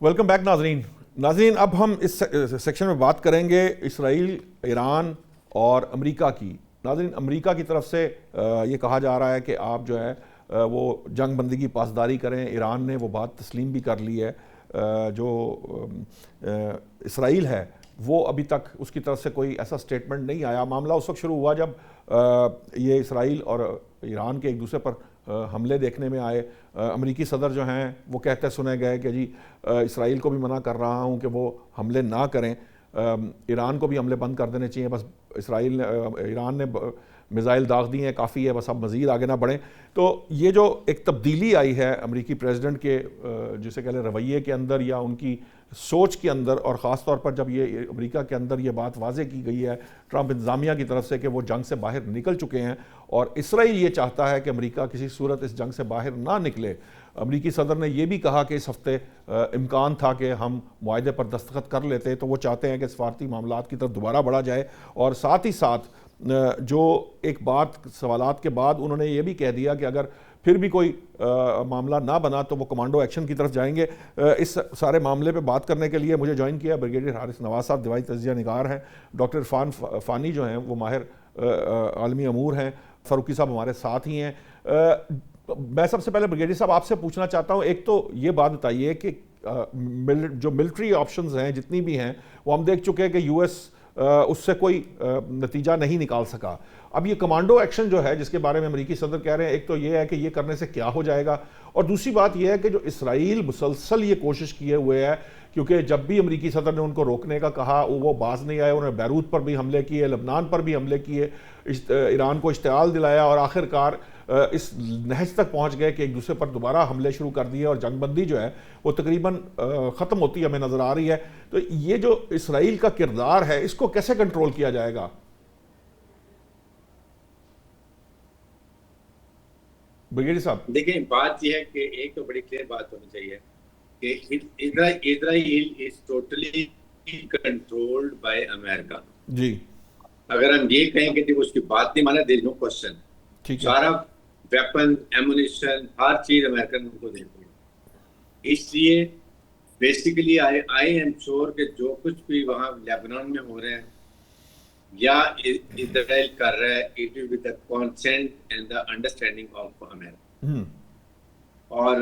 Welcome back नाजरीन। नाजरीन, अब हम इस सेक्शन में बात करेंगे इसराइल, ईरान और अमेरिका की। नाजरीन, अमेरिका की तरफ से ये कहा जा रहा है कि आप जो है वो जंग बंदी की पासदारी करें। ईरान ने वो बात तस्लीम भी कर ली है। जो इसराइल है वो अभी तक उसकी तरफ से कोई ऐसा स्टेटमेंट नहीं आया। मामला उस वक्त शुरू हुआ जब ये इसराइल और ईरान के एक दूसरे पर हमले देखने में आए। अमेरिकी सदर जो हैं वो कहते सुने गए कि जी इसराइल को भी मना कर रहा हूं कि वो हमले ना करें, ईरान को भी हमले बंद कर देने चाहिए, बस ईरान ने मिज़ाइल दाग दिए हैं, काफ़ी है, बस अब मज़ीद आगे ना बढ़ें। तो ये जो एक तब्दीली आई है अमेरिकी प्रेसिडेंट के जिसे कह लें रवैये के अंदर या उनकी सोच के अंदर, और ख़ास तौर पर जब ये अमेरिका के अंदर ये बात वाज़े की गई है ट्रंप इंतज़ामिया की तरफ से कि वो जंग से बाहर निकल चुके हैं और इसराइल ये चाहता है कि अमेरिका किसी सूरत इस जंग से बाहर ना निकले। अमेरिकी सदर ने यह भी कहा कि इस हफ्ते इम्कान था कि हम मुआहदे पर दस्तखत कर लेते, तो वो चाहते हैं कि सफारती मामलात की तरफ दोबारा बढ़ा जाए। और साथ ही साथ जो एक बात सवालात के बाद उन्होंने ये भी कह दिया कि अगर फिर भी कोई मामला ना बना तो वो कमांडो एक्शन की तरफ जाएंगे। इस सारे मामले पे बात करने के लिए मुझे ज्वाइन किया ब्रिगेडियर हारिस नवाज साहब, दिवाई तजिया निगार हैं। डॉक्टर इरफान फ़ानी जो हैं वो माहिर आलमी अमूर हैं। फ़ारूकी साहब हमारे साथ ही हैं। मैं सबसे पहले ब्रिगेडियर साहब आपसे पूछना चाहता हूँ, एक तो ये बात बताइए कि जो मिलिट्री ऑप्शंस हैं जितनी भी हैं वो हम देख चुके हैं कि यूएस उससे कोई नतीजा नहीं निकाल सका। अब ये कमांडो एक्शन जो है जिसके बारे में अमेरिकी सदर कह रहे हैं, एक तो ये है कि ये करने से क्या हो जाएगा, और दूसरी बात ये है कि जो इसराइल मुसलसल ये कोशिश किए हुए है, क्योंकि जब भी अमेरिकी सदर ने उनको रोकने का कहा वो बाज नहीं आए। उन्होंने बैरूत पर भी हमले किए, लबनान पर भी हमले किए, ईरान को इश्तियाल दिलाया और आखिरकार इस नहज तक पहुंच गए कि एक दूसरे पर दोबारा हमले शुरू कर दिए और जंगबंदी जो है वो तकरीबन ख़त्म होती हमें नज़र आ रही है। तो ये जो इसराइल का किरदार है इसको कैसे कंट्रोल किया जाएगा? ब्रिगेडियर साहब देखिए, बात यह है कि एक तो बड़ी क्लियर बात होनी चाहिए कि Israel is totally controlled by America जी। अगर हम ये कहें कि उसकी बात नहीं माना, देयर इज नो क्वेश्चन। ठीक है। सारा वेपन, एमुनिशन, हर चीज अमेरिकन उनको देते हैं। इसलिए बेसिकली आई एम श्योर कि जो कुछ भी वहां लेबनान में हो रहे हैं या इजराइल कर रहा है, it will with the consent and the understanding of America. और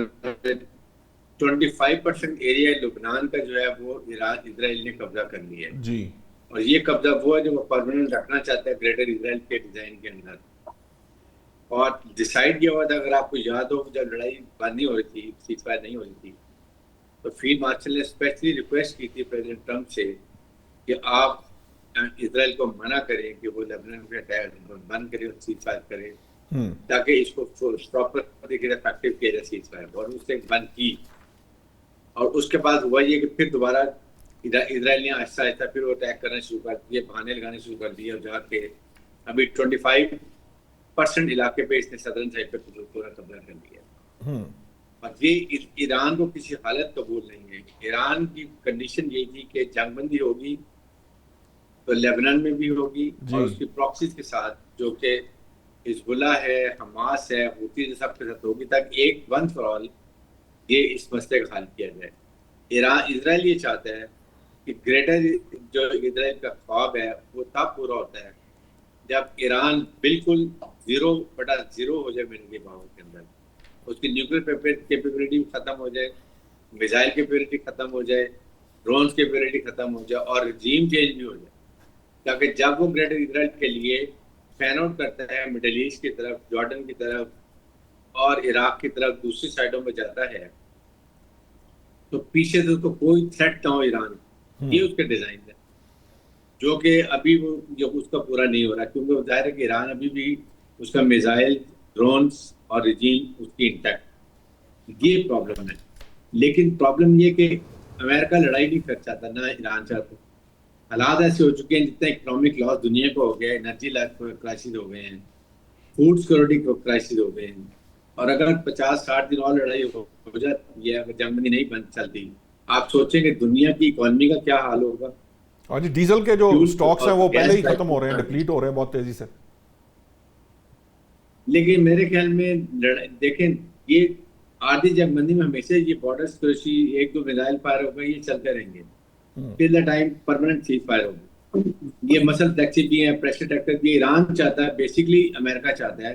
25% एरिया लुबनान का जो है वो इजराइल ने कब्जा कर लिया है जी। और ये कब्जा वो है जो वो परमानेंट रखना चाहता है ग्रेटर इजराइल के डिजाइन के अंदर। और डिसाइड किया हुआ था, अगर आपको याद हो, जब लड़ाई बंद नहीं हो रही थी, सीजफायर नहीं हो रही थी, तो फील्ड मार्शल ने स्पेशली रिक्वेस्ट की थी प्रेसिडेंट ट्रंप से कि आप इजराइल को मना करें कि वो लेबनान पे अटैक बंद करे और सीजफायर करे, ताकि इसको प्रॉपर इफेक्टिव किया जाए सीजफायर। और उसने बंद की और उसके बाद हुआ ये कि फिर दोबारा इजराइल ने आहिस्ता आहिस्ता फिर वो अटैक करना शुरू कर दिए, बहाने लगाने शुरू कर दिए और जाके अभी 25% इलाके पे इसने सदर्न साइड पे पूरा कब्जा कर लिया। और ये ईरान को किसी हालत कबूल नहीं है। ईरान की कंडीशन यही थी कि जंगबंदी होगी तो लेबनान में भी होगी और उसकी प्रॉक्सीज के साथ जो कि हिजबुल्लाह है, हमास है, हुती है, सबके साथ होगी, ताकि एक वंस फॉर ऑल ये इस मसले का हल किया जाए। इजराइल ये चाहता है कि ग्रेटर जो इजराइल का ख्वाब है वो तब पूरा होता है जब ईरान बिल्कुल 0/0 हो जाए मिलिट्री पावर के अंदर, उसकी न्यूक्लियर कैपेबिलिटी खत्म हो जाए, मिसाइल कैपेबिलिटी खत्म हो जाए, ड्रोन्स कैपेबिलिटी खत्म हो जाए और रिजीम चेंज भी हो जाए। ताकि जब वो ग्रेटर इजराइल के लिए फैन आउट करता है मिडिल ईस्ट की तरफ, जॉर्डन की तरफ और इराक की तरफ दूसरी साइडों में जाता है, तो पीछे से उसको कोई थ्रेट ना हो ईरान। ये उसके डिजाइन है जो कि अभी वो उसका पूरा नहीं हो रहा, क्योंकि जाहिर है कि ईरान अभी भी उसका मिसाइल, ड्रोन्स और रिजीम उसकी इंटैक्ट। ये प्रॉब्लम है। लेकिन प्रॉब्लम ये कि अमेरिका लड़ाई नहीं कर चाहता, ना ईरान चाहता। हालात ऐसे हो चुके हैं, जितना इकोनॉमिक लॉस दुनिया को हो गया है, एनर्जी क्राइसिस हो गए हैं, फूड सिक्योरिटी क्राइसिस हो गए हैं, और अगर 50-60 दिन और लड़ाई हो जाती है, अगर जंग नहीं बंद चलती, आप सोचेंगे दुनिया की इकोनॉमी का क्या हाल होगा। और जी डीजल के जो स्टॉक्स हैं वो पहले ही खत्म हो रहे हैं, डिप्लीट हो रहे हैं बहुत तेजी से। लेकिन मेरे ख्याल में देखें, ये आधी जंगबंदी में हमेशा ये बॉर्डर सिक्योरिटी, एक दो मिसाइल फायर हो गए, ये चलते रहेंगे till the time permanent cease fire होगी। ये मसल टैक्सी भी है, प्रेशर टैक्टर भी। ईरान चाहता है, बेसिकली अमेरिका चाहता है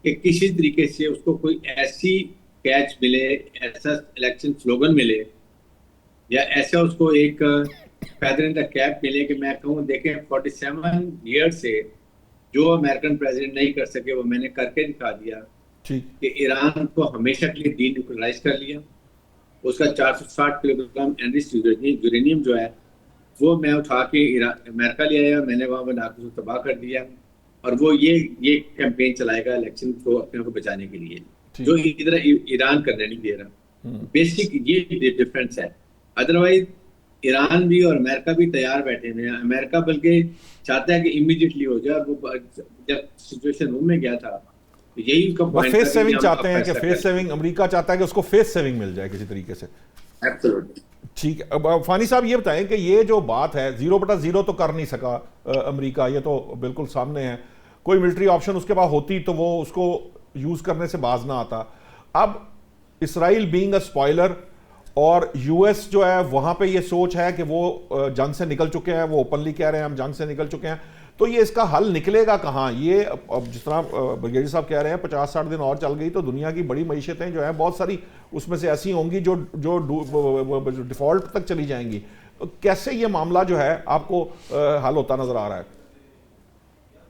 कि किसी तरीके से उसको कोई ऐसी कैच मिले, ऐसा इलेक्शन स्लोगन मिले, या ऐसा उसको एक फेदर इन द कैप मिले कि मैं कहूँ देखें 47 ईयर से जो अमेरिकन प्रेसिडेंट नहीं कर सके वो मैंने करके दिखा दिया कि ईरान को हमेशा के लिए डीन्यूक्लियराइज कर लिया। उसका 460 किलोग्राम एनरिच्ड यूरेनियम जो है वो मैं उठा के अमेरिका ले आया, मैंने वहां बना के उसको तबाह कर दिया। और वो ये कैंपेन चलाएगा इलेक्शन को अपने को बचाने के लिए, जो इधर ईरान करने नहीं दे रहा। बेसिक ये डिफरेंस है। अदरवाइज ईरान भी और अमेरिका भी तैयार बैठे हुए हैं। अमेरिका बल्कि चाहता है कि इमीडिएटली हो जाए। वो जब सिचुएशन रूम में गया था तो यही उसका पॉइंट था, फेस सेविंग चाहते हैं कि फेस सेविंग, अमेरिका चाहता है कि उसको फेस सेविंग मिल जाए किसी तरीके से। एब्सोल्युटली ठीक है। अब फानी साहब ये बताएं कि ये जो बात है 0/0 तो कर नहीं सका अमेरिका, ये तो बिल्कुल सामने है। कोई मिलिट्री ऑप्शन उसके पास होती तो वो उसको यूज करने से बाज ना आता। अब इसराइल बीइंग अ स्पॉइलर और यूएस जो है वहां पे ये सोच है कि वो जंग से निकल चुके हैं, वो ओपनली कह रहे हैं हम जंग से निकल चुके हैं। तो ये इसका हल निकलेगा कहाँ? ये अब जिस तरह ब्रिगेडियर साहब कह रहे हैं 50-60 दिन और चल गई तो दुनिया की बड़ी मईशतें जो हैं बहुत सारी उसमें से ऐसी होंगी जो डिफॉल्ट तक चली जाएंगी। तो कैसे ये मामला जो है आपको हल होता नजर आ रहा है?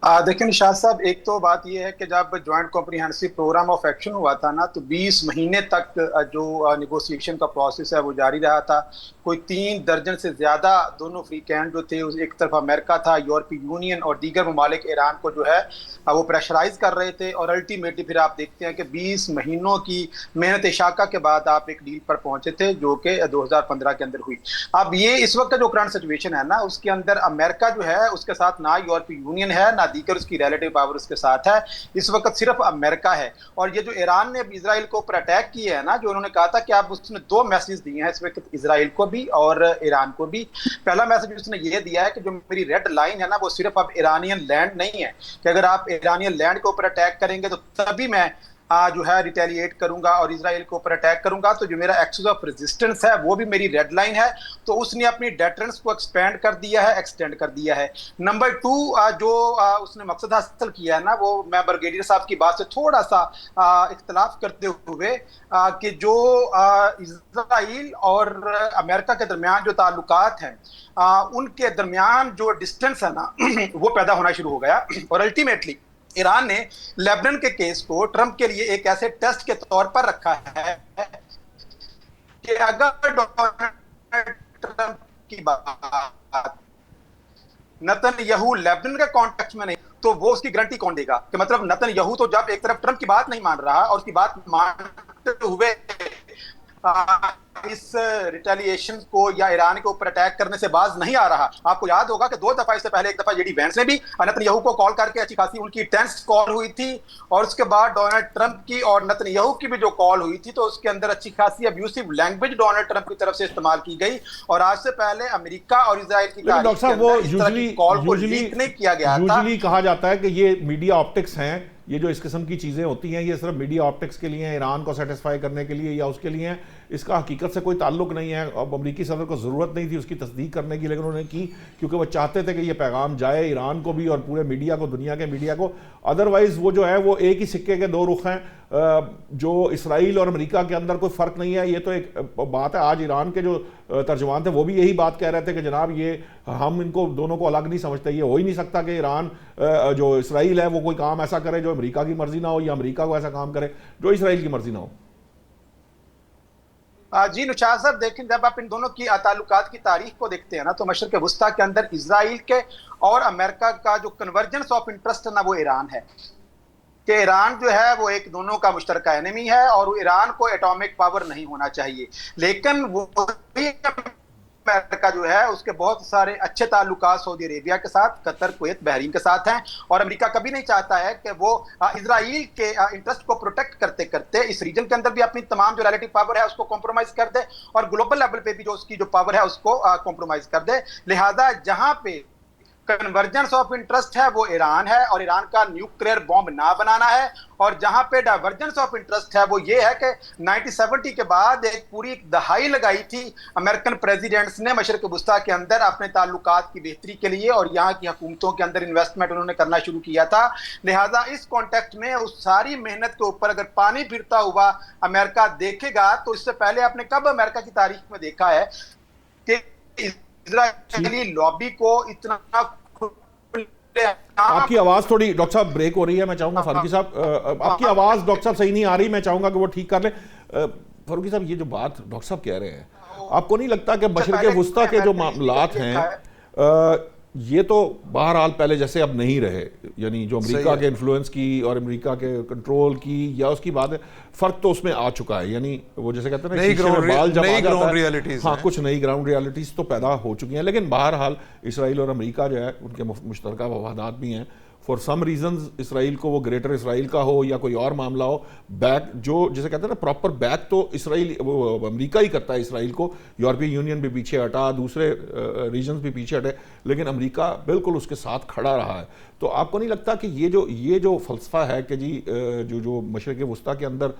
देखिए निशाद साहब, एक तो बात यह है कि जब Joint Comprehensive Programme of Action हुआ था ना, तो 20 महीने तक जो निगोशिएशन का प्रोसेस है वो जारी रहा था। कोई 3 दर्जन से ज्यादा दोनों फ्री कैंप जो थे, एक तरफ अमेरिका था, यूरोपीय यूनियन और दीगर ममालिक ईरान को जो है वो प्रेशराइज कर रहे थे। और अल्टीमेटली फिर आप देखते हैं कि 20 महीनों की मेहनत शाका के बाद आप एक डील पर पहुंचे थे जो कि 2015 के अंदर हुई। अब ये इस वक्त का जो करंट सिचुएशन है ना, उसके अंदर अमेरिका जो है उसके साथ ना यूरोपीय यूनियन है ना दीगर उसकी रिलेटिव पावर उसके साथ है। इस वक्त सिर्फ अमेरिका है। और ये जो ईरान ने इजराइल को ऊपर अटैक किया है ना, जो उन्होंने कहा था कि आप, उसने 2 मैसेज दिए हैं इस वक्त इजराइल को भी और ईरान को भी। पहला मैसेज उसने ये दिया है कि जो मेरी रेड लाइन है ना, वो सिर्फ अब ईरानियन लैंड नहीं है, कि अगर आप ईरानियन लैंड के ऊपर अटैक करेंगे तो तभी मैं जो है रिटेलिएट करूंगा और इजराइल के ऊपर अटैक करूंगा। तो जो मेरा एक्सेस ऑफ रेजिस्टेंस है वो भी मेरी रेड लाइन है। तो उसने अपनी डेटरेंस को एक्सपेंड कर दिया है, एक्सटेंड कर दिया है। नंबर 2 जो उसने मकसद हासिल किया है ना, वो मैं ब्रिगेडियर साहब की बात से थोड़ा सा इख्तलाफ करते हुए कि जो इजराइल और अमेरिका के दरमियान जो ताल्लुकात हैं, उनके दरमियान जो डिस्टेंस है ना वो पैदा होना शुरू हो गया। और अल्टीमेटली ईरान ने लेबनान के केस को ट्रंप के लिए एक ऐसे टेस्ट के तौर पर रखा है कि अगर डोनाल्ड ट्रंप की बात नेतन्याहू लेबनान के कॉन्टेक्स्ट में नहीं, तो वो उसकी गारंटी कौन देगा? कि मतलब नेतन्याहू तो जब एक तरफ ट्रंप की बात नहीं मान रहा और उसकी बात मानते हुए इस रिटेलिएशन को या ईरान के ऊपर अटैक करने से बाज नहीं आ रहा। आपको याद होगा कि 2 दफा इससे पहले, एक दफा जेडी वेंस ने भी नेतन्याहू को कॉल करके अच्छी खासी उनकी टेंस कॉल हुई थी, और उसके बाद डोनाल्ड ट्रंप की और नेतन्याहू की भी जो कॉल हुई थी, तो उसके अंदर अच्छी खासी अब्यूसिव लैंग्वेज डोनाल्ड ट्रंप की तरफ से इस्तेमाल की गई। और आज से पहले अमेरिका और इजराइल की डॉक्टर साहब वो यूजुअली नहीं किया गया था। कहा जाता है कि ये मीडिया ऑप्टिक्स हैं, ये जो इस किस्म की चीज़ें होती हैं ये सिर्फ मीडिया ऑप्टिक्स के लिए, ईरान को सेटिस्फाई करने के लिए या उसके लिए, इसका हकीकत से कोई ताल्लुक नहीं है। अब अमरीकी सदर को ज़रूरत नहीं थी उसकी तस्दीक करने की, लेकिन उन्होंने की क्योंकि वो चाहते थे कि ये पैगाम जाए ईरान को भी और पूरे मीडिया को, दुनिया के मीडिया को। अदरवाइज़ वो जो है वो एक ही सिक्के के 2 रुख हैं। जो इसराइल और अमेरिका के अंदर कोई फ़र्क नहीं है, ये तो एक बात है। आज ईरान के जो तर्जुमान थे वो भी यही बात कह रहे थे कि जनाब ये हम इनको दोनों को अलग नहीं समझते। ये हो ही नहीं सकता कि ईरान जो इसराइल है वो कोई काम ऐसा करे जो अमेरिका की मर्जी ना हो, या अमेरिका को ऐसा काम करे जो इसराइल की मर्जी ना हो। जी नुशाद साहब, देखें जब आप इन दोनों की ताल्लुकात की तारीख को देखते हैं ना, तो मशरक़ वुस्ता के अंदर इजराइल के और अमेरिका का जो कन्वर्जेंस ऑफ इंटरेस्ट है ना, वो ईरान है। कि ईरान जो है वो एक दोनों का मुश्तरका एनिमी है और ईरान को एटॉमिक पावर नहीं होना चाहिए। लेकिन वो अमेरिका जो है उसके बहुत सारे अच्छे ताल्लुकात सऊदी अरेबिया के साथ, कतर, कुवैत, बहरीन के साथ हैं। और अमेरिका कभी नहीं चाहता है कि वो इजराइल के इंटरेस्ट को प्रोटेक्ट करते करते इस रीजन के अंदर भी अपनी तमाम जो रिलेटिव पावर है उसको कॉम्प्रोमाइज कर दे, और ग्लोबल लेवल पे भी जो उसकी जो पावर है उसको कॉम्प्रोमाइज कर दे। लिहाजा जहां पे कन्वर्जेंस ऑफ इंटरेस्ट है वो ईरान है और ईरान का न्यूक्लियर बॉम्ब ना बनाना है, और जहां पे डाइवर्जेंस ऑफ इंटरेस्ट है वो ये है कि 1970 के बाद एक पूरी दहाई लगाई थी अमेरिकन प्रेसिडेंट्स ने मशरक वुस्ता के अंदर अपने ताल्लुकात की बेहतरी के लिए, और यहाँ की हुकूमतों के अंदर इन्वेस्टमेंट उन्होंने करना शुरू किया था। लिहाजा इस कॉन्टेक्स्ट में उस सारी मेहनत के ऊपर अगर पानी फिरता हुआ अमेरिका देखेगा, तो इससे पहले आपने कब अमेरिका की तारीख में देखा है कि इजरायली लॉबी को इतना आपकी आवाज थोड़ी डॉक्टर साहब ब्रेक हो रही है, मैं चाहूंगा फारूकी साहब आपकी आवाज डॉक्टर साहब सही नहीं आ रही, मैं चाहूंगा कि वो ठीक कर ले। फारूकी साहब ये जो बात डॉक्टर साहब कह रहे हैं, आपको नहीं लगता कि मशरिक़ वुस्ता के जो मामलात हैं ये तो बहरहाल पहले जैसे अब नहीं रहे, यानी जो अमेरिका के इन्फ्लुएंस की और अमेरिका के कंट्रोल की या उसकी बात है, फर्क तो उसमें आ चुका है, यानी वो जैसे कहते हैं ना शीशे में बाल जब आ जाता है, हाँ कुछ नई ग्राउंड रियलिटीज तो पैदा हो चुकी हैं। लेकिन बहरहाल इसराइल और अमेरिका जो है उनके मुश्तरका मफादात भी हैं। फॉर सम रीजंस इसराइल को वो ग्रेटर इसराइल का हो या कोई और मामला हो, बैक जो जिसे कहते हैं ना प्रॉपर बैक तो इसराइल अमेरिका ही करता है इसराइल को। यूरोपियन यूनियन भी पीछे हटा, दूसरे रीजन्स भी पीछे हटे, लेकिन अमेरिका बिल्कुल उसके साथ खड़ा रहा है। तो आपको नहीं लगता कि ये जो फलसफा है कि जी जो मशरिक़ वुस्ता के अंदर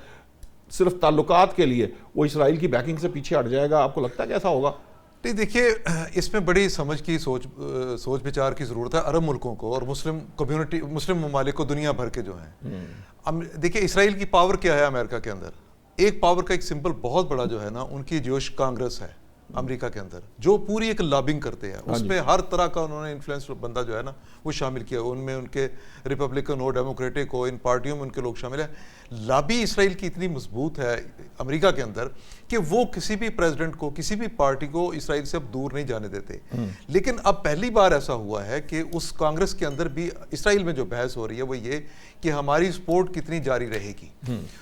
सिर्फ ताल्लुकात के लिए वो इसराइल की बैकिंग से पीछे हट जाएगा, आपको लगता है कि ऐसा होगा? नहीं, देखिए इसमें बड़ी समझ की सोच विचार की ज़रूरत है अरब मुल्कों को और मुस्लिम कम्युनिटी, मुस्लिम ममालिक को, दुनिया भर के जो हैं। देखिए इसराइल की पावर क्या है अमेरिका के अंदर? एक पावर का एक सिंपल बहुत बड़ा जो है ना, उनकी जोश कांग्रेस है अमेरिका के अंदर, जो पूरी एक लॉबिंग करते हैं, उसमें हर तरह का उन्होंने इन्फ्लुएंस बंदा जो है ना वो शामिल किया। उनमें उनके रिपब्लिकन हो, डेमोक्रेटिक हो, इन पार्टियों में उनके लोग शामिल हैं। लॉबी इसराइल की इतनी मजबूत है अमेरिका के अंदर कि वो किसी भी प्रेसिडेंट को, किसी भी पार्टी को इसराइल से अब दूर नहीं जाने देते। लेकिन अब पहली बार ऐसा हुआ है कि उस कांग्रेस के अंदर भी इसराइल में जो बहस हो रही है वो ये कि हमारी सपोर्ट कितनी जारी रहेगी।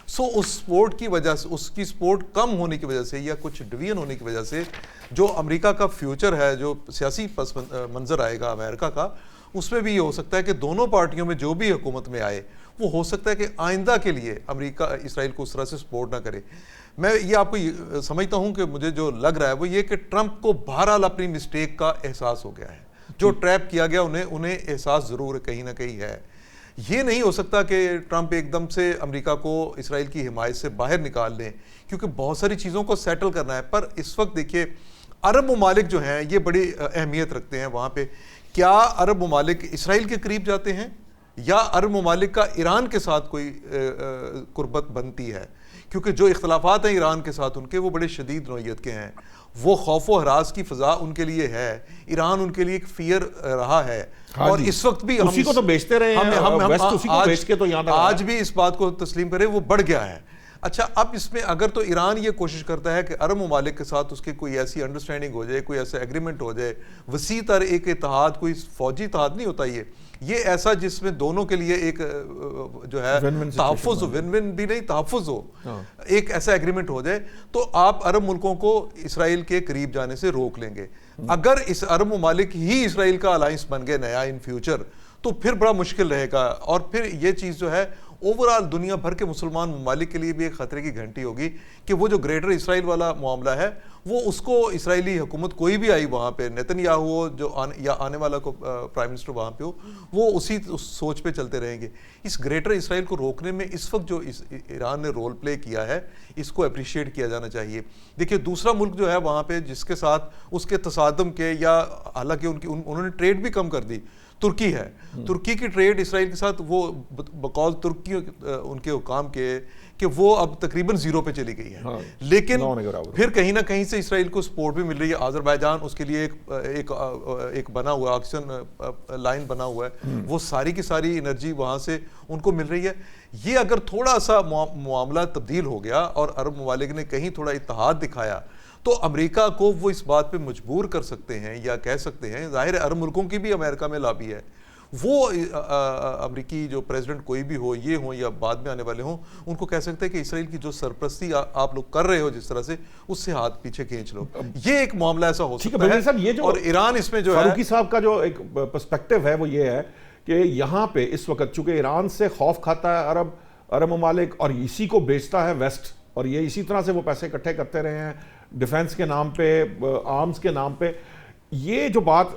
सो उस सपोर्ट की वजह से, उसकी सपोर्ट कम होने की वजह से या कुछ डिवीजन होने की वजह से जो अमेरिका का फ्यूचर है, जो सियासी पस मंजर आएगा अमेरिका का, उसमें भी ये हो सकता है कि दोनों पार्टियों में जो भी हुकूमत में आए वो हो सकता है कि आइंदा के लिए अमेरिका इसराइल को उस तरह से सपोर्ट ना करे। मैं ये आपको समझता हूं कि मुझे जो लग रहा है वो ये कि ट्रंप को बहरहाल अपनी मिस्टेक का एहसास हो गया है। जो ट्रैप किया गया उन्हें एहसास ज़रूर कहीं ना कहीं है। ये नहीं हो सकता कि ट्रंप एकदम से अमेरिका को इसराइल की हिमायत से बाहर निकाल लें, क्योंकि बहुत सारी चीज़ों को सेटल करना है। पर इस वक्त देखिए अरब ममालिक जो हैं ये बड़ी अहमियत रखते हैं वहाँ पे। क्या अरब ममालिक इसराइल के करीब जाते हैं या अरब ममालिक का ईरान के साथ कोई कुर्बत बनती है? क्योंकि जो इख्तलाफात हैं ईरान के साथ उनके, वो बड़े शदीद नौइयत के हैं। वो खौफ व हरास की फ़ज़ा उनके लिए है। ईरान उनके लिए एक फियर रहा है। हाँ और इस वक्त भी उसी को तो बेचते रहे हैं, वेस्ट उसी को बेच के तो यहाँ आज भी इस बात को तस्लीम करें, वो बढ़ गया है। अच्छा, अब इसमें अगर तो ईरान ये कोशिश करता है कि अरब ममालिक के साथ उसकी कोई ऐसी अंडरस्टैंडिंग हो जाए, कोई ऐसा एग्रीमेंट हो जाए, वसी तर एक इत्तेहाद, कोई फौजी इत्तेहाद नहीं होता ये ऐसा जिसमें दोनों के लिए एक जो है तहफ़्फ़ुज़ हो, विन विन भी नहीं तहफ़्फ़ुज़ हो, एक ऐसा एग्रीमेंट हो जाए तो आप अरब मुल्कों को इसराइल के करीब जाने से रोक लेंगे। अगर इस अरब ममालिक ही इसराइल का अलायंस बन गए नया इन फ्यूचर, तो फिर बड़ा मुश्किल रहेगा। और फिर ये चीज़ जो है ओवरऑल दुनिया भर के मुसलमान ममालिक के लिए भी एक ख़तरे की घंटी होगी कि वो जो ग्रेटर इसराइल वाला मामला है वो उसको इसराइली हुकूमत कोई भी आई वहाँ पे, नेतन्याहू हो जो आने वाला को प्राइम मिनिस्टर वहाँ पे हो, वो उस सोच पे चलते रहेंगे। इस ग्रेटर इसराइल को रोकने में इस वक्त जो ईरान ने रोल प्ले किया है इसको अप्रिशिएट किया जाना चाहिए। देखिए दूसरा मुल्क जो है वहाँ पे जिसके साथ उसके तसादम के, या हालांकि उन्होंने ट्रेड भी कम कर दी, तुर्की है। तुर्की की ट्रेड इसराइल के साथ वो बकौल तुर्की उनके हुकाम के कि वो अब तकरीबन जीरो पे चली गई है। हाँ, लेकिन फिर कहीं ना कहीं से इसराइल को सपोर्ट भी मिल रही है। अज़रबैजान उसके लिए एक बना हुआ ऑक्सीजन लाइन बना हुआ है, वो सारी की सारी एनर्जी वहाँ से उनको मिल रही है। ये अगर थोड़ा सा मामला तब्दील हो गया और अरब ममालिक ने कहीं थोड़ा इत्तेहाद दिखाया तो अमेरिका को वो इस बात पे मजबूर कर सकते हैं या कह सकते हैं, जाहिर है अरब मुल्कों की भी अमेरिका में लॉबी है, वो अमेरिकी जो प्रेसिडेंट कोई भी हो, ये हो या बाद में आने वाले हों, उनको कह सकते हैं कि इसराइल की जो सरपरस्ती आप लोग कर रहे हो जिस तरह से, उससे हाथ पीछे खींच लो। ये एक मामला ऐसा हो सकता है साहब। ये जो और ईरान इसमें जो फारूकी साहब का जो एक पर्सपेक्टिव है वो ये है कि यहाँ पे इस वक्त चूंकि ईरान से खौफ खाता है अरब ममालिक और इसी को बेचता है वेस्ट, और ये इसी तरह से वो पैसे इकट्ठे करते रहे हैं डिफेंस के नाम पे, आर्म्स के नाम पे, ये जो बात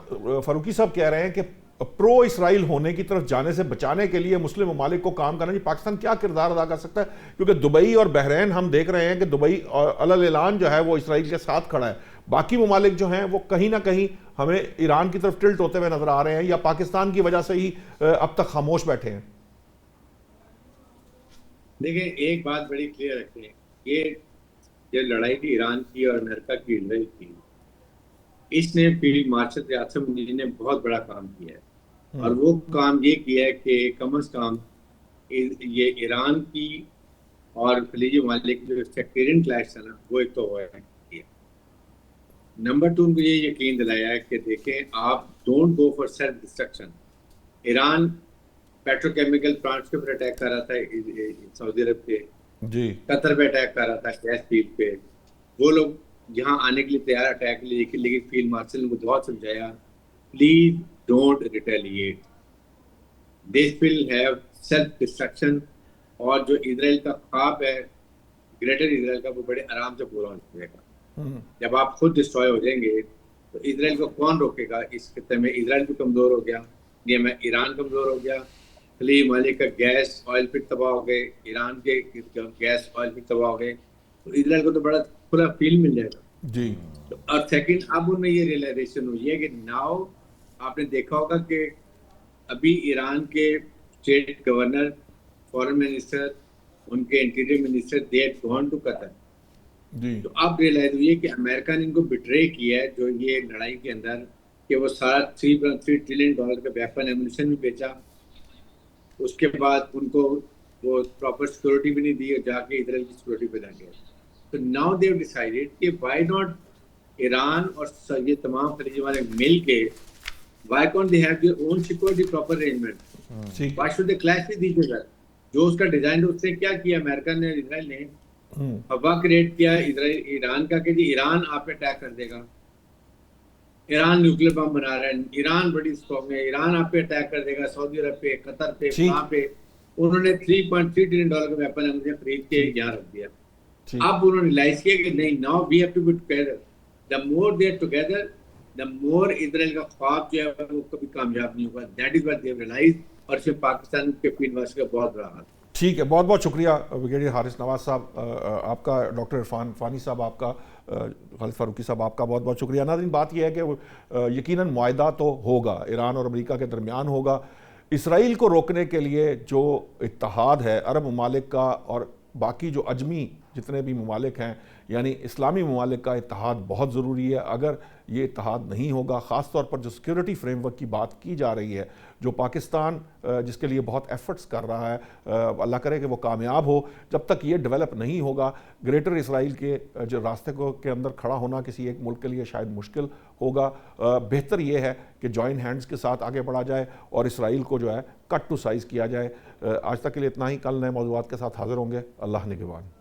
फारूकी साहब कह रहे हैं कि प्रो इसराइल होने की तरफ जाने से बचाने के लिए मुस्लिम ममालिक को काम करना चाहिए, पाकिस्तान क्या किरदार अदा कर सकता है? क्योंकि दुबई और बहरीन हम देख रहे हैं कि दुबई अलल ऐलान जो है वो इसराइल के साथ खड़ा है, बाकी ममालिक जो हैं वो कहीं ना कहीं हमें ईरान की तरफ टिल्ट होते हुए नजर आ रहे हैं, या पाकिस्तान की वजह से ही अब तक खामोश बैठे हैं? देखिए, एक बात बड़ी क्लियर रखें, ये जो लड़ाई थी ईरान की और अमेरिका की इसराइल की, इसने फील्ड मार्शल यासिम मुनीर ने बहुत बड़ा काम किया है। और वो काम ये किया है कि कम अज कम ये ईरान की और खलीजी ममालिक जो सेक्टेरियन क्लैश था ना, वो एक तो हुआ है। नंबर 2, उनको ये यकीन दिलाया है कि देखें, आप don't go for self destruction. Iran petrochemical plants के ऊपर अटैक कर रहा था, सऊदी अरब पे जी, कतर पे अटैक कर रहा था, गैस फील्ड पे। वो लोग यहाँ आने के लिए तैयार अटैक के लिए, लेकिन फील्ड मार्शल ने बहुत समझाया, please don't retaliate, this will have self destruction. और जो इजराइल का ख्वाब है ग्रेटर इजराइल का, वो बड़े आराम से पूरा हो जाएगा। जब आप खुद डिस्ट्रॉय हो जाएंगे तो इजराइल को कौन रोकेगा? इस खत्ते में इजराइल भी कमजोर हो गया, ये में ईरान कमजोर हो गया, खलीज ममालिक का गैस ऑयल पिट तबाह हो गए, ईरान के गैस ऑयल पिट तबाह हो गए, तो इजराइल को तो बड़ा खुला फील्ड मिल जाएगा जी। और सेकंड, अब उनमें ये रियलाइजेशन हुई है कि नाउ आपने देखा होगा कि अभी ईरान के स्टेट गवर्नर, फॉरेन मिनिस्टर, उनके interior minister, they had gone to Qatar. तो अब रियलाइज हुई है कि अमेरिका ने इनको बिट्रे किया है जो ये लड़ाई के अंदर, कि वो सारा $3 ट्रिलियन का वेपन एमुनिशन भी बेचा, उसके बाद उनको वो प्रॉपर सिक्योरिटी भी नहीं दी और जाके इजराइल की सिक्योरिटी पे लग गया। तो नाउ दे हैव डिसाइडेड कि व्हाई नॉट ईरान और ये तमाम खलीजी वाले मिल के, why can't they have their own security proper arrangement, why should they clash with each other? जो उसका डिजाइन, उसने क्या किया अमेरिका ने, इजराइल ने हवा क्रिएट किया इजराइल ईरान का कि जी ईरान आप पे अटैक कर देगा, ईरान न्यूक्लियर बम बना रहा है, ईरान बड़ी स्ट्रॉन्ग है, ईरान आप पे अटैक कर देगा, सऊदी अरब पे, कतर पे, वहां पे। उन्होंने $3.3 ट्रिलियन का वेपन हमसे खरीद के यहाँ रख दिया। अब उन्होंने रियलाइज किया कि नहीं, now we have to be together, the more they are together the more Israel का ख्वाब जो है वो कभी कामयाब नहीं होगा। That is what they have realised, और इसमें पाकिस्तान के फील्ड मार्शल का बहुत बड़ा हाथ। ठीक है, बहुत बहुत शुक्रिया ब्रिगेडियर हारिस नवाज साहब आपका, डॉक्टर इरफान फ़ानी साहब आपका, खालिद फारूकी साहब आपका बहुत बहुत शुक्रिया। नाज़रीन, बात यह है कि यकीनन मुआहदा तो होगा, ईरान और अमेरिका के दरमियान होगा। इसराइल को रोकने के लिए जो इत्तेहाद है अरब ममालिक का और बाकी जो अजमी जितने भी ममालिक हैं, यानी इस्लामी ममालिक का इत्तेहाद बहुत ज़रूरी है। अगर ये इत्तेहाद नहीं होगा, ख़ास तौर पर जो सिक्योरिटी फ्रेमवर्क की बात की जा रही है, जो पाकिस्तान जिसके लिए बहुत एफर्ट्स कर रहा है, अल्लाह करे कि वो कामयाब हो, जब तक ये डेवलप नहीं होगा, ग्रेटर इसराइल के जो रास्ते को के अंदर खड़ा होना किसी एक मुल्क के लिए शायद मुश्किल होगा। बेहतर ये है कि जॉइन हैंड्स के साथ आगे बढ़ा जाए और इसराइल को जो है कट टू साइज़ किया जाए। आज तक के लिए इतना ही, कल नए मौज़ूआत के साथ हाज़िर होंगे। अल्लाह निगहबान।